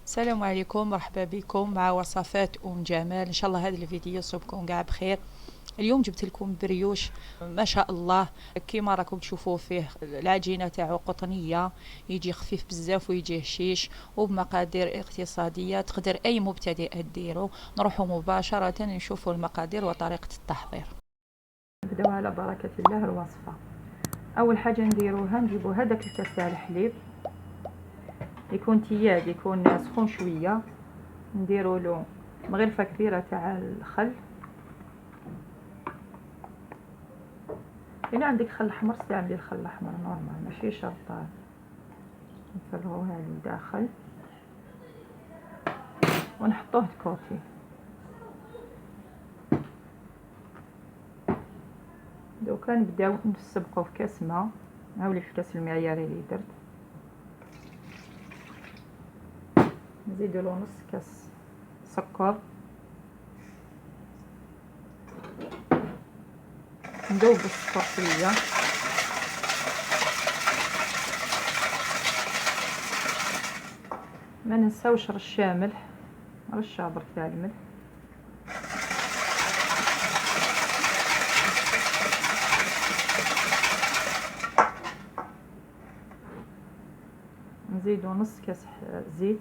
السلام عليكم، مرحبا بكم مع وصفات جمال. ان شاء الله هذا الفيديو يصيبكم كاع بخير. اليوم جبت لكم بريوش ما شاء الله كيما راكم تشوفوا فيه العجينه تاعو قطنيه، يجي خفيف بزاف ويجي هشيش وبمقادير اقتصاديه تقدر اي مبتدئ ديرو. نروحوا مباشره نشوفوا المقادير وطريقه التحضير. نبداو على بركه الله الوصفه. اول حاجه نديروها نجيبوا هذاك الكاس تاع الحليب، يكون تياد، يكون سخون شويه. نديروا له مغرفه كبيره تاع الخل. الا عندك خل احمر استعملي الخل الاحمر نورمال، ماشي شرط نفرغوها للداخل ونحطوه كوتي. دوكا نبداو نسبقو في كاس ماء، هاولي في الكاس المعياري اللي درت. نزيدو له نص كاس سكر، ندوب السكر شويه، ما ننساوش رشه ملح، رشه برك تاع الملح. نزيدو نص كاس زيت،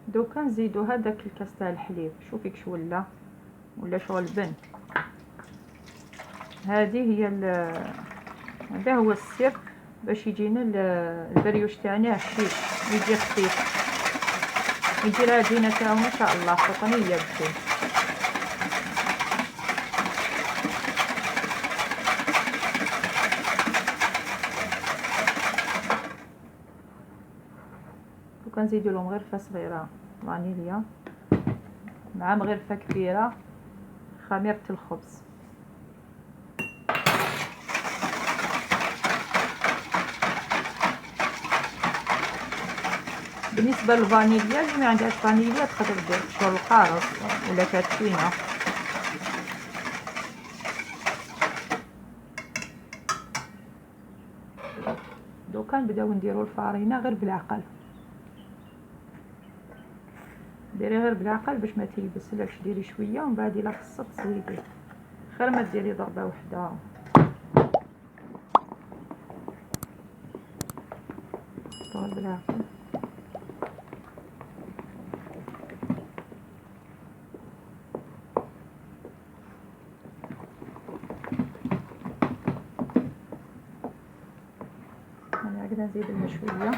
دوكا نزيدو هذاك الكاس تاع الحليب. شوفي كش ولا شغل بن. هذه هي هذا هو السر باش يجينا البريوش تاعنا هشيش ويجي خفيف، يجي العجينه تاعو ما شاء الله قطنيه بزاف. وكنزيدو لهم مغرفه صغيره فانيليا مع مغرفه كبيره خميره الخبز. بالنسبه للفانيليا اللي ما عندهاش فانيليا تقدر دير شغل القارص ولا كاتشينا. دوكا نبداو نديرو الفارينه غير بالعقل، ديري غير بالعقل باش ما تيبسلكش. ديري شويه ومن بعد الا خصك تزيدي، خير ما ديري ضربه وحده. طول بالعقل. انا هكذا نزيد لها شويه.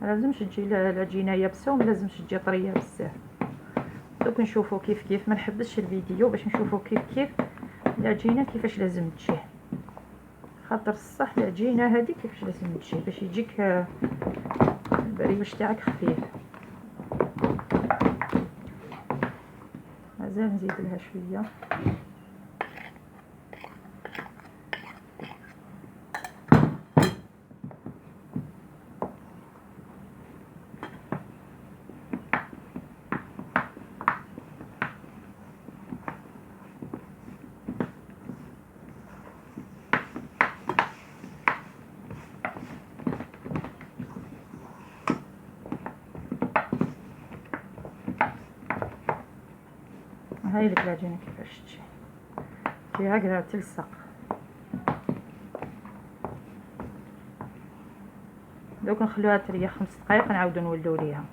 ملازمش تجي العجينه يابسه وملازمش تجي طريه بزاف. دوك نشوفوا كيف ما نحبسش الفيديو باش نشوفوا كيف العجينه كيفاش لازم تجي. خاطر الصح العجينه هذه كيفاش لازم تجي باش يجيك البريوش تاعك خفيف. مازال نزيد لها شويه. هاي لك العجينه كيفاش تجي هكذا تلصق. دوك نخلوها تريح 5 دقائق، نعاودو نولو ليها.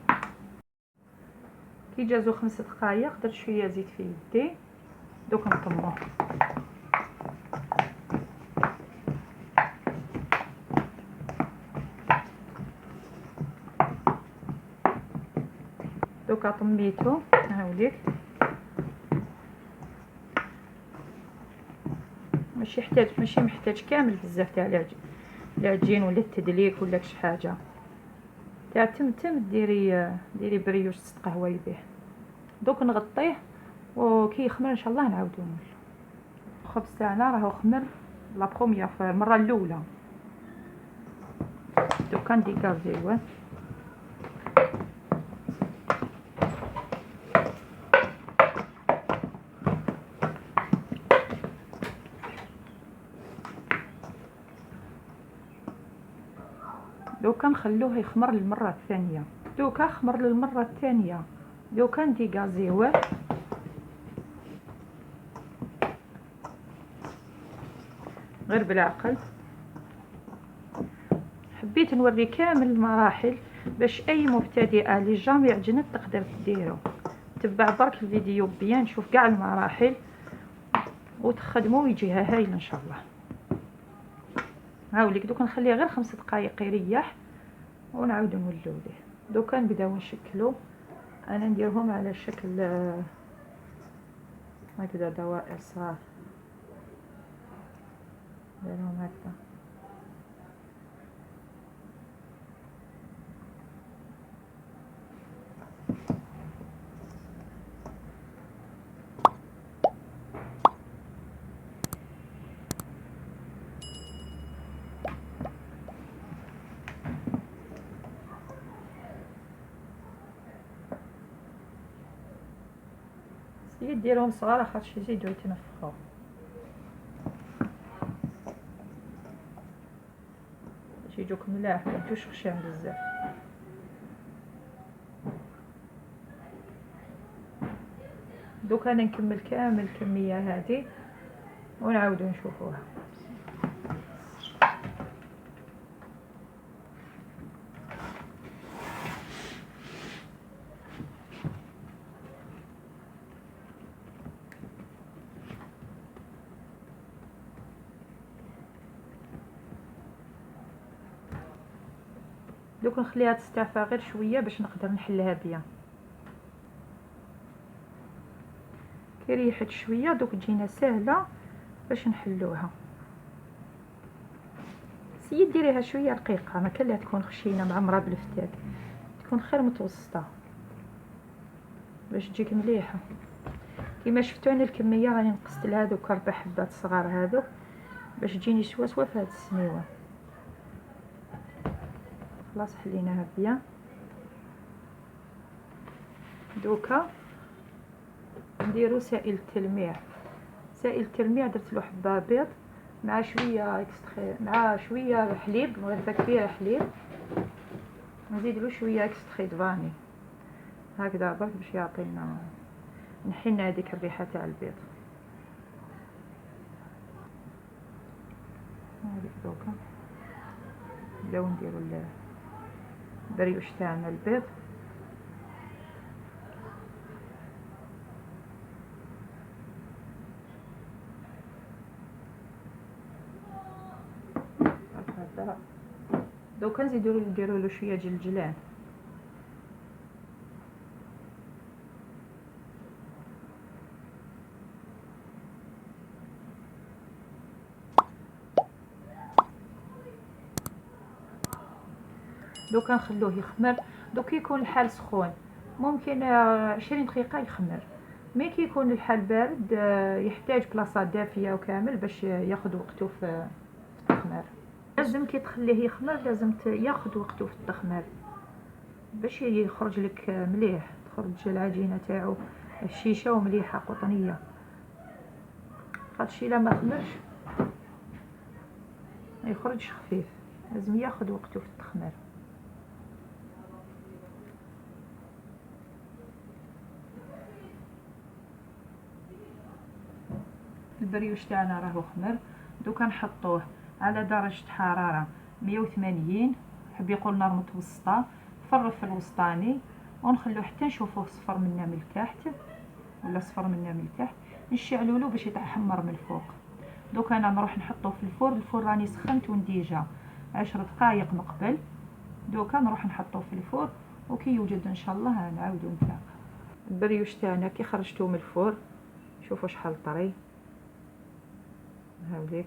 كي جازو 5 دقائق درت شويه زيت في يدي. دوك نطموه. دوكا طميتو هاوليك. ماشي محتاج كامل بزاف تاع العجين ولا التدليك ولا شي حاجه. تاع تمتم ديري بريوش تقهوي به. دوك نغطيه وكي يخمر ان شاء الله نعاودو نولو. الخبز تاعنا راهو خمر لا بروميير في المره الاولى. دوكا نديكازيوه. دوكا نخلوه يخمر للمره الثانيه. دوكا خمر للمره الثانيه. دوكا نديكازيوه. غير بالعقل. حبيت نوري كامل المراحل باش اي مبتدئه اللي جامي عجنت تقدر ديرو. تبع برك الفيديو بيان، شوف كاع المراحل وتخدموا ويجيها هايل ان شاء الله. هاوليك دوك نخليه غير 5 دقائق يريح ونعاودو نولو ليه. دوكا نبداو نشكلو. انا نديرهم على شكل هكذا دوائر صغار. نديرهم هكذا. ديرهم صغار خاطش يزيدو يتنفخو. باش يجوك ملاح ميجوش خشان بزاف. دوكا انا نكمل كامل الكميه هذه ونعاودو نشوفوها. دوك نخليها تستعفى غير شويه باش نقدر نحلها بيان. كي ريحت شويه دوك تجينا سهله باش نحلوها. سيدي ديريها شويه رقيقه، ما كان لها تكون خشينه معمره بالفتات، تكون خير متوسطه باش تجيك مليحه. كيما شفتوا انا الكميه راني نقصت لهذوك 4 حبات صغار هذوك باش تجيني سوا سوا في هاد السنيوه. خلاص حليناها بيان. دوكا نديرو سائل التلميع. سائل التلميع درت له حبه بيض مع شويه اكستري، مع شويه حليب، غرفه كبيره حليب، نزيد له شويه اكستري فاني هكذا برك باش يعطينا نحينا هذيك الريحه تاع البيض. هذيك دوكا نبداو نديرو البريوش تاعنا البيض. دوكا نديرو له شويه جلجلان. دوكا نخلوه يخمر. دوك يكون الحال سخون ممكن 20 دقيقه يخمر، مي كي يكون الحال بارد يحتاج بلاصه دافيه وكامل باش ياخذ وقته في التخمير. لازم كي تخليه يخمر لازم ياخذ وقته في التخمير باش يخرج لك مليح، تخرج العجينه تاعو هشيشه ومليحه قطنيه. خاطش الا ما خمرش ما يخرجش خفيف، لازم ياخذ وقته في التخمير. البريوش تاعنا راهو خمر. دوكا نحطوه على درجه حراره 180، حب يقول نار متوسطه في الرف الوسطاني، ونخلوه حتى نشوفوه صفر منا من التحت ولا صفر منا من التحت، نشعلو له باش يتحمر من الفوق. دوكا انا نروح نحطوه في الفرن. الفرن راني سخنته نديجا 10 دقائق من قبل. دوكا نروح نحطوه في الفرن وكي يوجد ان شاء الله نعاودو نتلاقى. البريوش تاعنا كي خرجتوه من الفرن شوفوا شحال طري، هاوليك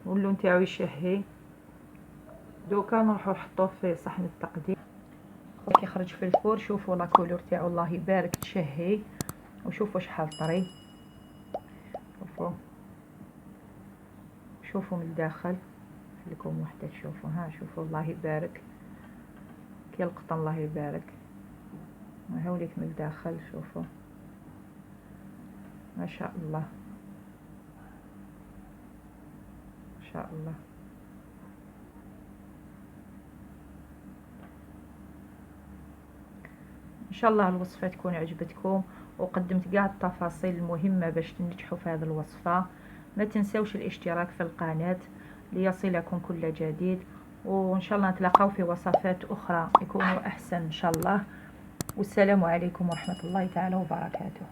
واللون تاعو يشهي. دوكا نروحو نحطوه في صحن التقديم. كي يخرج في الفور شوفوا لا كولور تاعو الله يبارك تشهي وشوفوا شحال طري. شوفوا من الداخل، خليكم وحده تشوفوا. ها شوفوا الله يبارك كي القطن، الله يبارك. هاوليك من الداخل شوفوا ما شاء الله ما شاء الله. ان شاء الله الوصفه تكون عجبتكم، وقدمت كاع التفاصيل المهمه باش تنجحوا في هذه الوصفه. ما تنسوش الاشتراك في القناه ليصلكم كل جديد، وان شاء الله نتلاقاو في وصفات اخرى يكونوا احسن ان شاء الله. والسلام عليكم ورحمه الله تعالى وبركاته.